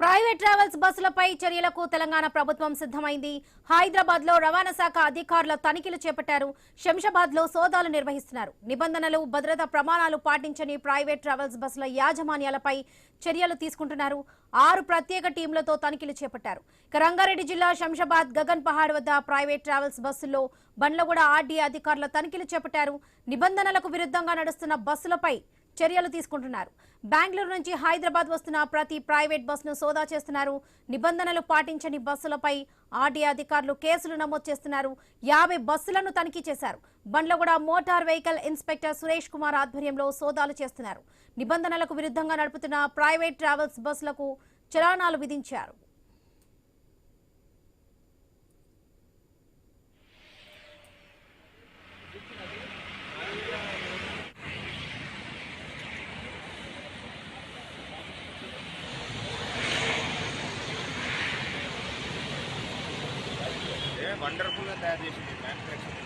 Private travels బస్సులపై చర్యలకు తెలంగాణ ప్రభుత్వం సిద్ధమైంది. హైదరాబాద్ లో రవాణా శాఖ అధికారుల తనిఖీలు చేపట్టారు. శంషాబాద్ లో సోదాలు నిర్వహిస్తున్నారు. నిబంధనలు, భద్రతా ప్రమాణాలు పాటించని ప్రైవేట్ ట్రావెల్స్ బస్సుల యాజమాన్యాలపై చర్యలు తీసుకుంటున్నారు. 6 ప్రత్యేక టీంలతో తనిఖీలు చేపట్టారు. రంగారెడ్డి జిల్లా శంషాబాద్ గగన్ పహాడ్ వద్ద ప్రైవేట్ ట్రావెల్స్ బస్సుల్లో బండ్లగూడ ఆర్డీఏ అధికారుల తనిఖీలు చేపట్టారు. నిబంధనలకు విరుద్ధంగా నడుస్తున్న బస్సులపై చర్యలు తీసుకుంటున్నారు. బెంగళూరు నుంచి హైదరాబాద్ వస్తున్న ప్రతి ప్రైవేట్ బస్సును సోదా చేస్తున్నారు. నిబంధనలు పాటించని బస్సులపై ఆర్డీఏ అధికారులు కేసులు నమోదు చేస్తున్నారు. 50 బస్సులను తనిఖీ చేశారు. Bandlaguda motor vehicle inspector Suresh Kumar ఆధ్వర్యంలో సోదాలు చేస్తున్నారు. నిబంధనలకు విరుద్ధంగా నడుపుతున్న ప్రైవేట్ ట్రావెల్స్ బస్సులకు చలానాలు విధించారు. వండర్ఫుల్ గా తయారు చేసింది మ్యానుఫ్యాక్చరింగ్.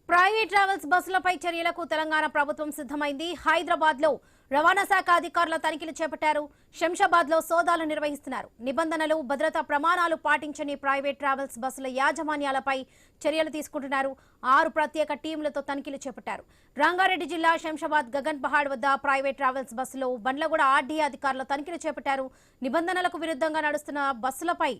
ప్రైవేట్ ట్రావెల్స్ బస్సులపై చర్యలకు తెలంగాణ ప్రభుత్వం సిద్ధమైంది. హైదరాబాద్ లో రవాణా శాఖ అధికారుల తనిఖీలు చేపట్టారు. శంషాబాద్ లో సోదాలు నిర్వహిస్తున్నారు. నిబంధనలు, భద్రతా ప్రమాణాలు పాటించని ప్రైవేట్ ట్రావెల్స్ బస్సుల యాజమాన్యాలపై చర్యలు తీసుకుంటున్నారు. 6 ప్రత్యేక టీంలతో తనిఖీలు చేపట్టారు. రంగారెడ్డి జిల్లా శంషాబాద్ గగన్ పహాడ్ వద్ద ప్రైవేట్ ట్రావెల్స్ బస్సులో బండ్లగూడ ఆర్డీఏ అధికారుల తనిఖీలు చేపట్టారు. నిబంధనలకు విరుద్ధంగా నడుస్తున్న బస్సులపై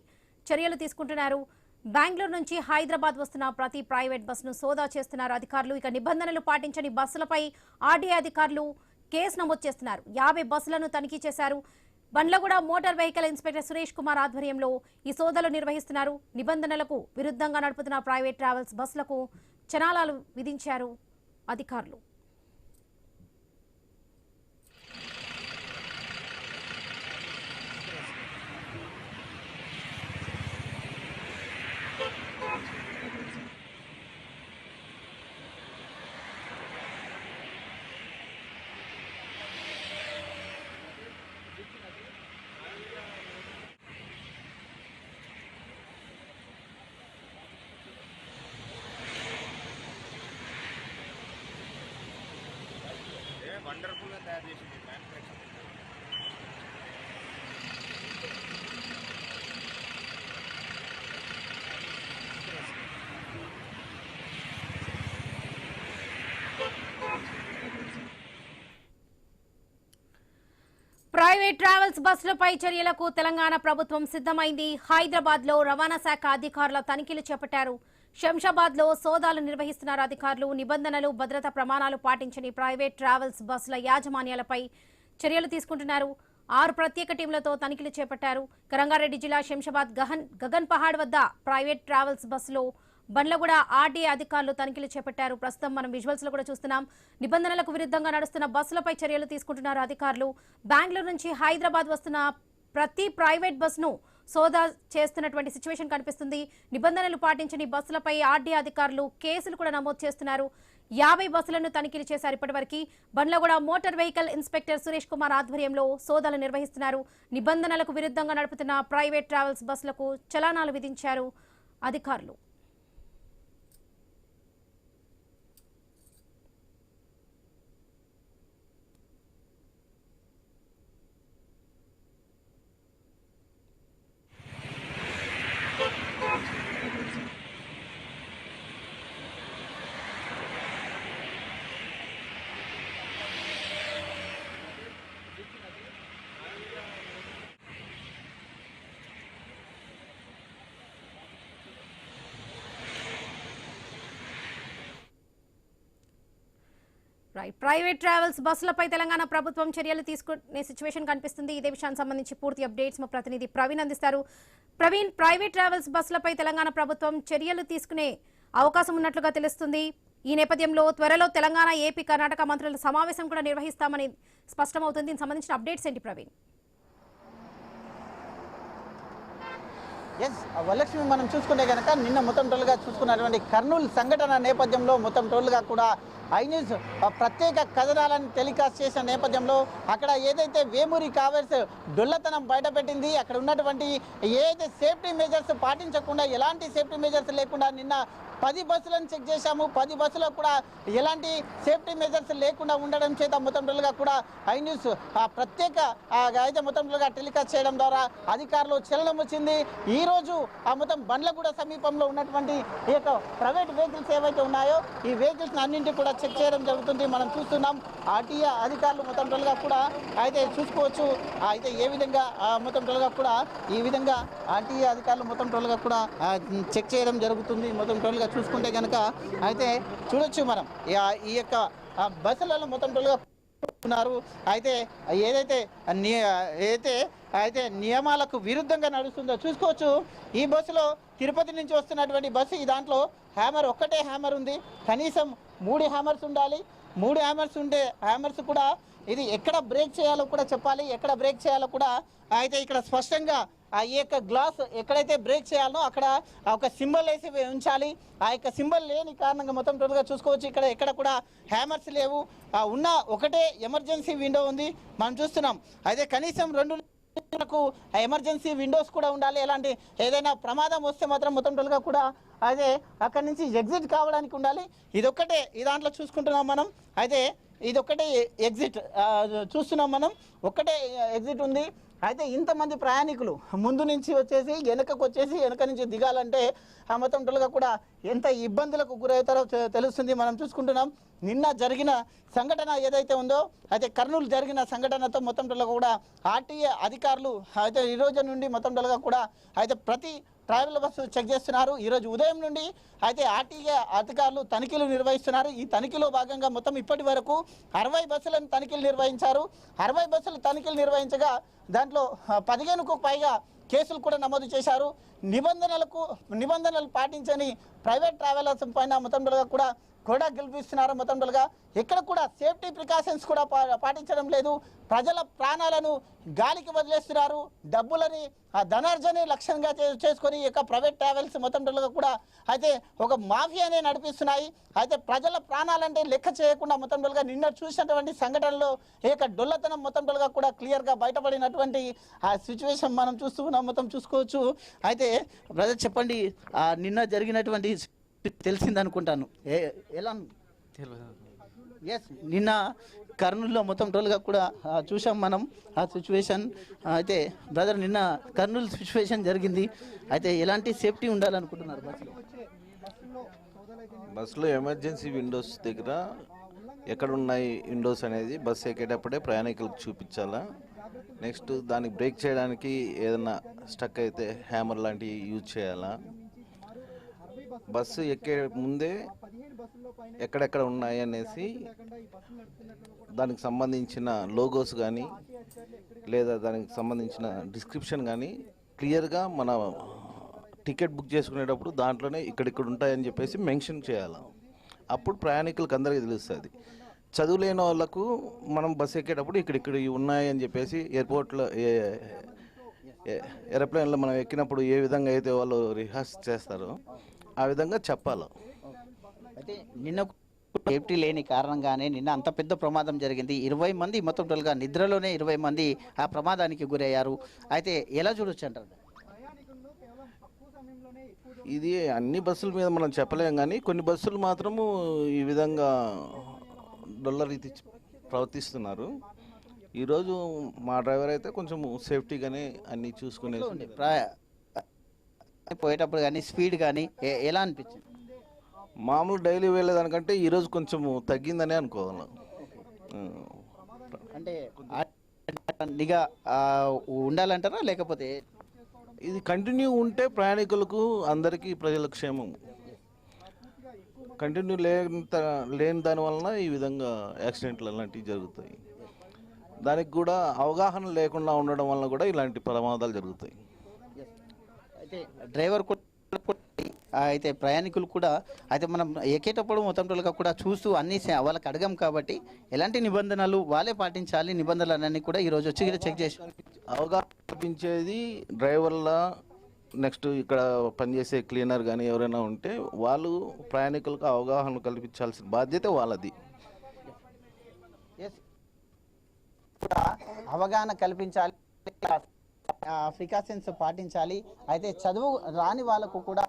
చర్యలు తీసుకుంటున్నారు. బెంగళూరు నుంచి హైదరాబాద్ వస్తున్న ప్రతి ప్రైవేట్ బస్సును సోదా చేస్తున్నారు అధికారులు. ఇక నిబంధనలు పాటించని బస్సులపై ఆర్డీఏ అధికారులు కేసు నమోదు చేస్తున్నారు. 50 బస్సులను తనిఖీ చేశారు. Bandlaguda motor vehicle inspector Suresh Kumar ఆధ్వర్యంలో ఈ సోదాలు నిర్వహిస్తున్నారు. నిబంధనలకు విరుద్ధంగా నడుపుతున్న ప్రైవేట్ ట్రావెల్స్ బస్సులకు చలానాలు విధించారు అధికారులు. వండర్ఫుల్ గా తయారు చేసింది మ్యానుఫ్యాక్చరింగ్. ప్రైవేట్ ట్రావెల్స్ బస్సులపై చర్యలకు తెలంగాణ ప్రభుత్వం సిద్ధమైంది. హైదరాబాద్ లో రవాణా శాఖ అధికారుల తనిఖీలు చేపట్టారు. శంషాబాద్ లో సోదాలు నిర్వహిస్తున్నారు అధికారులు. నిబంధనలు, భద్రతా ప్రమాణాలు పాటించని ప్రైవేట్ ట్రావెల్స్ బస్సుల యాజమాన్యాలపై చర్యలు తీసుకుంటున్నారు. 6 ప్రత్యేక టీంలతో తనిఖీలు చేపట్టారు. రంగారెడ్డి జిల్లా శంషాబాద్ గగన్ పహాడ్ వద్ద ప్రైవేట్ ట్రావెల్స్ బస్సులో బండ్లగూడ ఆర్డీఏ అధికారులు తనిఖీలు చేపట్టారు. ప్రస్తుతం మనం విజువల్స్ లో కూడా చూస్తున్నాం. నిబంధనలకు విరుద్ధంగా నడుస్తున్న బస్సులపై చర్యలు తీసుకుంటున్నారు అధికారులు. బెంగళూరు నుంచి హైదరాబాద్ వస్తున్న ప్రతి ప్రైవేట్ బస్సును సోదా చేస్తున్నటువంటి సిచ్యువేషన్ కనిపిస్తుంది. నిబంధనలు పాటించని బస్సులపై ఆర్డీఏ అధికారులు కేసులు కూడా నమోదు చేస్తున్నారు. 50 బస్సులను తనిఖీలు చేశారు. ఇప్పటివరకు Bandlaguda motor vehicle inspector Suresh Kumar ఆధ్వర్యంలో సోదాలు నిర్వహిస్తున్నారు. నిబంధనలకు విరుద్ధంగా నడుపుతున్న ప్రైవేట్ ట్రావెల్స్ బస్సులకు చలానాలు విధించారు అధికారులు. ప్రైవేట్ ట్రావెల్స్ బస్సులపై తెలంగాణ ప్రభుత్వం చర్యలు తీసుకునే సిచ్యువేషన్ కనిపిస్తుంది. ఇదే విషయానికి సంబంధించి పూర్తి అప్డేట్స్ మా ప్రతినిధి ప్రవీణ్ అందిస్తారు. ప్రవీణ్, ప్రైవేట్ ట్రావెల్స్ బస్సులపై తెలంగాణ ప్రభుత్వం చర్యలు తీసుకునే అవకాశం ఉన్నట్లుగా తెలుస్తుంది. ఈ నేపథ్యంలో త్వరలో తెలంగాణ, ఏపీ, కర్ణాటక మంత్రుల సమావేశం కూడా నిర్వహిస్తామని స్పష్టమవుతుంది. దీనికి సంబంధించిన అప్డేట్స్ ఏంటి ప్రవీణ్? ఎస్ వరలక్ష్మి మనం చూసుకుంటే కనుక నిన్న మొత్తం టోల్గా చూసుకున్నటువంటి కర్నూలు సంఘటన నేపథ్యంలో మొత్తం టోల్గా కూడా ఐ న్యూస్ ప్రత్యేక కథనాలను టెలికాస్ట్ చేసిన నేపథ్యంలో అక్కడ ఏదైతే వేమూరి కావర్స్ డొల్లతనం బయటపెట్టింది, అక్కడ ఉన్నటువంటి ఏదైతే సేఫ్టీ మెజర్స్ పాటించకుండా ఎలాంటి సేఫ్టీ మెజర్స్ లేకుండా నిన్న 10 బస్సులను చెక్ చేశాము. 10 బస్సులకు కూడా ఎలాంటి సేఫ్టీ మెజర్స్ లేకుండా ఉండడం చేత మొత్తం టోల్గా కూడా ఐ న్యూస్ ప్రత్యేక అయితే మొత్తం టోల్గా టెలికాస్ట్ చేయడం ద్వారా అధికారులు చలనం వచ్చింది. ఈరోజు ఆ మొత్తం బండ్లగూడ సమీపంలో ఉన్నటువంటి ఈ యొక్క ప్రైవేట్ వెహికల్స్ ఏవైతే ఉన్నాయో ఈ వెహికల్స్ అన్నింటి కూడా చెక్ చేయడం జరుగుతుంది. మనం చూస్తున్నాం ఆర్టీఏ అధికారులు మొత్తం టోల్గా కూడా అయితే చూసుకోవచ్చు. అయితే ఏ విధంగా మొత్తం టోల్గా కూడా ఈ విధంగా ఆర్టీఏ అధికారులు మొత్తం టోల్గా కూడా చెక్ చేయడం జరుగుతుంది. మొత్తం టోల్గా చూసుకుంటే కనుక అయితే చూడొచ్చు మనం ఈ యొక్క బస్సులలో మొత్తం టోల్గా ఉన్నారు. అయితే ఏదైతే నియమాలకు విరుద్ధంగా నడుస్తుందో చూసుకోవచ్చు. ఈ బస్సులో తిరుపతి నుంచి వస్తున్నటువంటి బస్సు, ఈ దాంట్లో ఒక్కటే హ్యామర్ ఉంది. కనీసం 3 హ్యామర్స్ ఉండాలి. 3 హ్యామర్స్ ఉండే హ్యామర్స్ కూడా ఇది ఎక్కడ బ్రేక్ చేయాలో కూడా చెప్పాలి. ఎక్కడ బ్రేక్ చేయాలో కూడా అయితే ఇక్కడ స్పష్టంగా ఈ యొక్క గ్లాస్ ఎక్కడైతే బ్రేక్ చేయాలో అక్కడ ఒక సింబల్ వేసి ఉంచాలి. ఆ యొక్క సింబల్ లేని కారణంగా మొత్తం టోటల్గా చూసుకోవచ్చు. ఇక్కడ ఎక్కడ కూడా హ్యామర్స్ లేవు. ఉన్న ఒకటే ఎమర్జెన్సీ విండో ఉంది మనం చూస్తున్నాం. అయితే కనీసం 2 ఎమర్జెన్సీ విండోస్ కూడా ఉండాలి. ఎలాంటి ఏదైనా ప్రమాదం వస్తే మాత్రం మొత్తం టోల్గా కూడా అదే అక్కడి నుంచి ఎగ్జిట్ కావడానికి ఉండాలి. ఇదొక్కటే ఈ దాంట్లో చూసుకుంటున్నాం మనం. అయితే ఇదొక్కటే ఎగ్జిట్ చూస్తున్నాం మనం, ఒక్కటే ఎగ్జిట్ ఉంది. అయితే ఇంతమంది ప్రయాణికులు ముందు నుంచి వచ్చేసి వెనక నుంచి దిగాలంటే ఆ మొత్తం టోల్గా కూడా ఎంత ఇబ్బందులకు గురవుతారో తెలుస్తుంది. మనం చూసుకుంటున్నాం నిన్న జరిగిన సంఘటన ఏదైతే ఉందో అయితే కర్నూలు జరిగిన సంఘటనతో మొత్తం టోల్గా కూడా ఆర్టీఏ అధికారులు అయితే ఈ రోజు నుండి మొత్తం టోల్గా కూడా అయితే ప్రతి ట్రావెల్ బస్సు చెక్ చేస్తున్నారు. ఈరోజు ఉదయం నుండి అయితే ఆర్టీఏ అధికారులు తనిఖీలు నిర్వహిస్తున్నారు. ఈ తనిఖీలో భాగంగా మొత్తం ఇప్పటి వరకు 60 బస్సులను తనిఖీలు నిర్వహించారు. 60 బస్సులు తనిఖీలు నిర్వహించగా దాంట్లో 15కు పైగా కేసులు కూడా నమోదు చేశారు. నిబంధనలు పాటించని ప్రైవేట్ ట్రావెలర్స్ పైన మొత్తం కూడా గెలిపిస్తున్నారు. మొత్తం ఎక్కడ కూడా సేఫ్టీ ప్రికాషన్స్ కూడా పాటించడం లేదు. ప్రజల ప్రాణాలను గాలికి వదిలేస్తున్నారు. డబ్బులని ధనార్జనే లక్ష్యంగా చేసుకొని ఈ యొక్క ప్రైవేట్ ట్రావెల్స్ మొత్తం కూడా అయితే ఒక మాఫియానే నడిపిస్తున్నాయి. అయితే ప్రజల ప్రాణాలంటే లెక్క చేయకుండా మొత్తం నిన్న చూసినటువంటి సంఘటనలో ఈ యొక్క డొల్లతనం మొత్తం కూడా క్లియర్గా బయటపడినటువంటి ఆ సిచ్యువేషన్ మనం చూస్తూ ఉన్నాం. మొత్తం చూసుకోవచ్చు. అయితే బ్రదర్ చెప్పండి, నిన్న జరిగినటువంటి తెలిసిందనుకుంటాను ఎలా ఎస్ నిన్న కర్నూలులో మొత్తం టోల్గా కూడా చూసాం మనం ఆ సిచ్యువేషన్. అయితే బ్రదర్ నిన్న కర్నూలు సిచ్యువేషన్ జరిగింది. అయితే ఎలాంటి సేఫ్టీ ఉండాలనుకుంటున్నారు బస్సులో? ఎమర్జెన్సీ విండోస్ దగ్గర ఎక్కడ ఉన్నాయి విండోస్ అనేది బస్సు ఎక్కేటప్పుడే ప్రయాణికులకు చూపించాలా. నెక్స్ట్ దానికి బ్రేక్ చేయడానికి ఏదైనా స్టక్ అయితే హ్యామర్ లాంటివి యూజ్ చేయాలా. బస్సు ఎక్కే ముందే ఎక్కడెక్కడ ఉన్నాయి అనేసి దానికి సంబంధించిన లోగోస్ కానీ లేదా దానికి సంబంధించిన డిస్క్రిప్షన్ కానీ క్లియర్గా మన టికెట్ బుక్ చేసుకునేటప్పుడు దాంట్లోనే ఇక్కడిక్కడ ఉంటాయని చెప్పేసి మెన్షన్ చేయాలి. అప్పుడు ప్రయాణికులకు అందరికీ తెలుస్తుంది. చదువులేని వాళ్ళకు మనం బస్సు ఎక్కేటప్పుడు ఇక్కడిక్కడ ఉన్నాయని చెప్పేసి ఎయిర్పోర్ట్లో ఏరోప్లేన్లో మనం ఎక్కినప్పుడు ఏ విధంగా అయితే వాళ్ళు రిహార్స్ చేస్తారో ఆ విధంగా చెప్పాలి. అయితే నిన్న సేఫ్టీ లేని కారణంగానే నిన్న అంత పెద్ద ప్రమాదం జరిగింది. 20 మంది మొత్తం టోల్గా నిద్రలోనే 20 మంది ఆ ప్రమాదానికి గురయ్యారు. అయితే ఎలా చూడొచ్చు అంటారు? ఇది అన్ని బస్సుల మీద మనం చెప్పలేం, కానీ కొన్ని బస్సులు మాత్రము ఈ విధంగా డొల్ల రీతి ప్రవర్తిస్తున్నారు. ఈరోజు మా డ్రైవర్ అయితే కొంచెం సేఫ్టీగానే అన్నీ చూసుకునే పోయేటప్పుడు కానీ స్పీడ్ కానీ ఎలా అనిపించింది? మామూలు డైలీ వెళ్ళేదానికంటే ఈరోజు కొంచెం తగ్గిందనే అనుకోవాలి. అంటే నిఘా ఉండాలంటారా లేకపోతే ఇది కంటిన్యూ ఉంటే ప్రయాణికులకు అందరికీ ప్రజల క్షేమం. కంటిన్యూ లేని దాని వలన ఈ విధంగా యాక్సిడెంట్లు అలాంటివి జరుగుతాయి. దానికి కూడా అవగాహన లేకుండా ఉండడం వలన కూడా ఇలాంటి ప్రమాదాలు జరుగుతాయి. అయితే డ్రైవర్ అయితే ప్రయాణికులు కూడా అయితే మనం ఎక్కేటప్పుడు మొత్తం టోల్గా కూడా చూస్తూ అన్ని వాళ్ళకి అడగం కాబట్టి ఎలాంటి నిబంధనలు వాళ్ళే పాటించాలి. నిబంధనలు అన్నీ కూడా ఈరోజు వచ్చి చెక్ చేసి అవగాహన కల్పించేది డ్రైవర్ల నెక్స్ట్ ఇక్కడ పనిచేసే క్లీనర్ కానీ ఎవరైనా ఉంటే వాళ్ళు ప్రయాణికులకు అవగాహన కల్పించాల్సిన బాధ్యత వాళ్ళది. కూడా అవగాహన కల్పించాలి, ప్రికాషన్స్ పాటించాలి. అయితే చదువు రాని వాళ్ళకు కూడా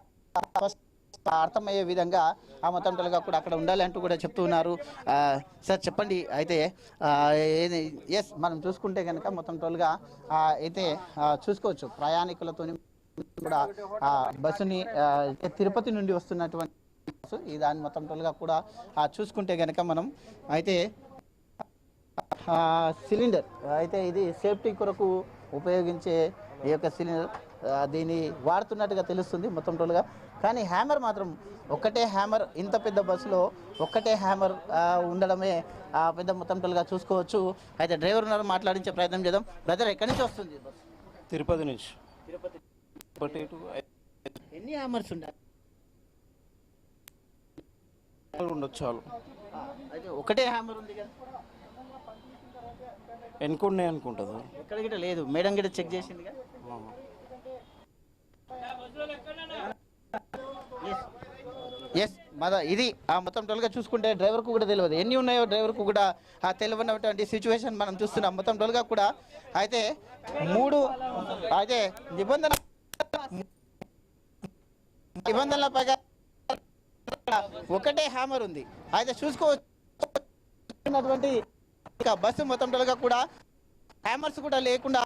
అర్థమయ్యే విధంగా ఆ మొత్తం టోల్గా కూడా అక్కడ ఉండాలి అంటూ కూడా చెప్తూ ఉన్నారు. సార్ చెప్పండి, అయితే ఎస్ మనం చూసుకుంటే కనుక మొత్తం టోల్గా అయితే చూసుకోవచ్చు ప్రయాణికులతో కూడా బస్సుని తిరుపతి నుండి వస్తున్నటువంటి బస్సు ఈ దాని మొత్తం టోల్గా కూడా చూసుకుంటే కనుక మనం అయితే సిలిండర్ అయితే ఇది సేఫ్టీ కొరకు ఉపయోగించే ఈ యొక్క సిలిండర్ దీన్ని వాడుతున్నట్టుగా తెలుస్తుంది మొత్తం టోల్గా. కానీ హ్యామర్ మాత్రం ఒక్కటే హ్యామర్, ఇంత పెద్ద బస్సులో ఒక్కటే హ్యామర్ ఉండడమే పెద్ద మొత్తం టోల్గా చూసుకోవచ్చు. అయితే డ్రైవర్ ఉన్నారు, మాట్లాడించే ప్రయత్నం చేద్దాం. బ్రదర్, ఎక్కడి నుంచి వస్తుంది బస్సు? తిరుపతి నుంచి. తిరుపతి. ఎన్ని హ్యామర్స్ ఉండాలి? ఉండొచ్చు చాలు. అయితే ఒకటే హ్యామర్ ఉంది కదా, ఎన్నుకున్నాయి అనుకుంటుంది. ఎక్కడ గిట్ట లేదు, మేడం గిట్ట చెక్ చేసింది కదా. ఎస్ ఇది ఆ మొత్తం టోల్గా చూసుకుంటే డ్రైవర్కు కూడా తెలియదు, ఎన్ని ఉన్నాయో డ్రైవర్కు కూడా తెలియనటువంటి సిచ్యువేషన్ మనం చూస్తున్నాం మొత్తం టోల్గా కూడా. అయితే 3 అయితే నిబంధనల పైగా ఒకటే హ్యామర్ ఉంది. అయితే చూసుకోవచ్చినటువంటి బస్సు మొత్తం టోల్గా కూడా హ్యామర్స్ కూడా లేకుండా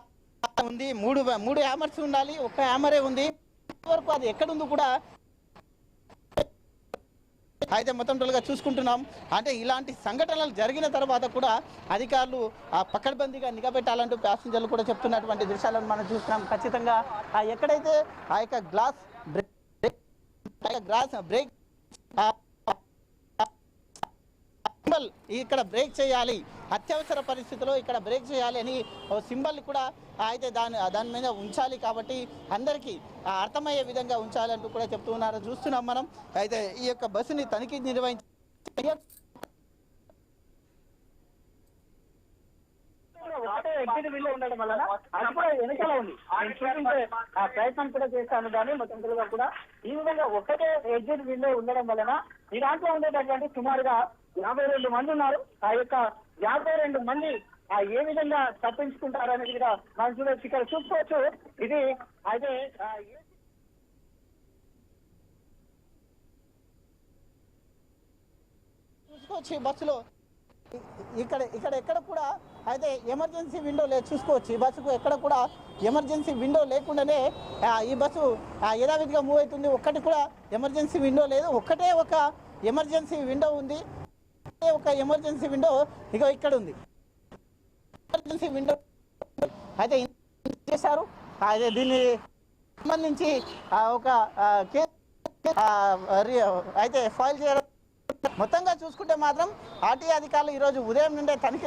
ఉంది. 3 హ్యామర్స్ ఉండాలి, ఒక్క హ్యామరే ఉంది. వరకు అది ఎక్కడుందో కూడా అయితే మొత్తం టోల్గా చూసుకుంటున్నాం. అంటే ఇలాంటి సంఘటనలు జరిగిన తర్వాత కూడా అధికారులు పకడ్బందీగా నిఘా పెట్టాలంటూ ప్యాసింజర్లు కూడా చెప్తున్నటువంటి దృశ్యాలను మనం చూస్తున్నాం. ఖచ్చితంగా ఎక్కడైతే ఆ యొక్క బ్రేక్ ఇక్కడ బ్రేక్ చేయాలి, అత్యవసర పరిస్థితిలో ఇక్కడ బ్రేక్ చేయాలి అని సింబల్ కూడా అయితే దాని మీద ఉంచాలి. కాబట్టి అందరికీ అర్థమయ్యే విధంగా ఉంచాలంటూ కూడా చెప్తూ ఉన్నారు. చూస్తున్నాం మనం. అయితే ఈ యొక్క బస్సుని తనిఖీ నిర్వహించి ఉండడం వలన అది కూడా వెనకాల ఉంది. ప్రయత్నం కూడా చేస్తాను కానీ మొత్తం కూడా ఈ విధంగా ఒకటే ఎగ్జిట్ విండో ఉండడం వలన ఈ దాంట్లో ఉండేటటువంటి సుమారుగా 52 మంది ఉన్నారు. ఆ యొక్క 52 మంది ఏ విధంగా తప్పించుకుంటారు అనేది కూడా మనం చూడవచ్చు. ఇక్కడ చూసుకోవచ్చు. ఇది అయితే చూసుకోవచ్చు బస్సులో ఎక్కడ కూడా అయితే ఎమర్జెన్సీ విండో లేదు. చూసుకోవచ్చు ఈ బస్సుకు ఎక్కడ కూడా ఎమర్జెన్సీ విండో లేకుండానే ఈ బస్సు యథావిధిగా మూవ్ అవుతుంది. ఒక్కటి కూడా ఎమర్జెన్సీ విండో లేదు, ఒక్కటే ఒక ఎమర్జెన్సీ విండో ఉంది. ఒక ఎమర్జెన్సీ విండో ఇక్కడ ఉంది. ఎమర్జెన్సీ విండో అయితే చేశారు. అయితే దీన్ని సంబంధించి ఒక కేసు అయితే ఫైల్ చేయడం. మొత్తంగా చూసుకుంటే మాత్రం ఆర్టీఏ అధికారులు ఈరోజు ఉదయం నుండే తనిఖీ